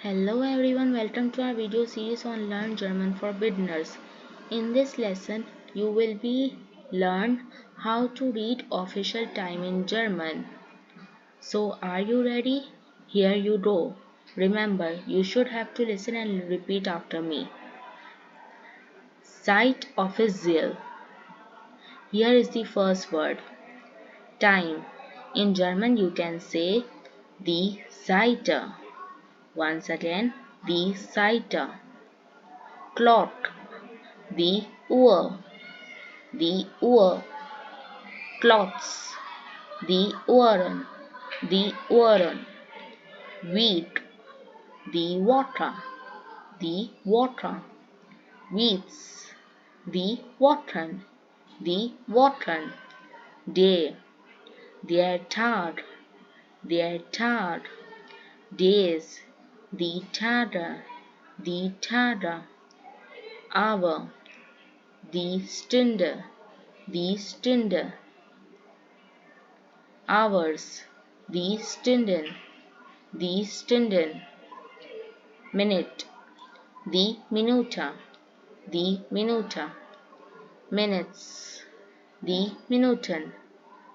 Hello everyone, welcome to our video series on Learn German for Beginners. In this lesson, you will be learn how to read official time in German. So are you ready? Here you go. Remember, you should have to listen and repeat after me. Zeit offiziell. Here is the first word. Time. In German you can say die Zeit. Once again, die Zeit. Clock. Die Uhr, die Uhr. Clothes, die Uhren, die Uhren. Week, die Water, die Water. Weeks, die Wochen, die Wochen. Day, der Tag, der Tag. Days, die Tage, die Tage. Hour, die Stunde, die Stunde. Hours, die Stunden, die Stunden. Minute, die Minute, die Minute. Minutes, die Minuten,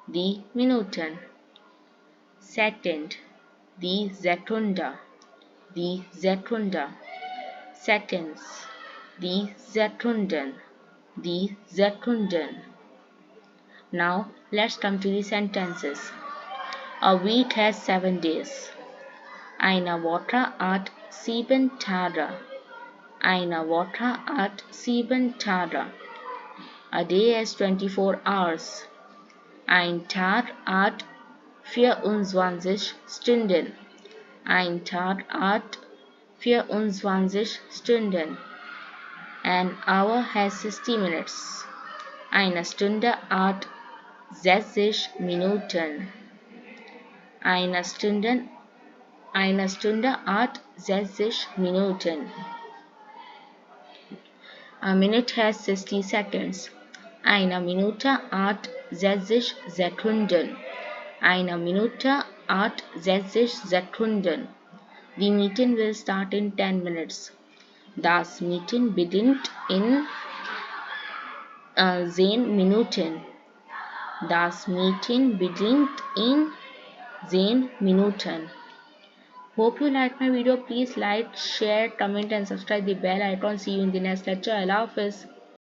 die Minuten. Second, die Sekunde, die Sekunde. Seconds, die Sekunden, die Sekunden. Now let's come to the sentences. A week has 7 days. Eine Woche hat 7 Tage. Eine Woche hat 7 Tage. A day has 24 hours. Ein Tag hat 24 Stunden. Ein Tag hat 24 Stunden. An hour has 60 minutes. Eine Stunde hat 60 Minuten. Eine Stunde hat 60 Minuten. A minute has 60 seconds. Eine Minute hat 60 Sekunden. Eine Minute hat 60 Sekunden. The meeting will start in 10 minutes. Das Meeting beginnt in 10 Minuten. Das Meeting beginnt in 10 Minuten. Hope you like my video. Please like, share, comment and subscribe the bell icon. See you in the next lecture. Allah Hafiz.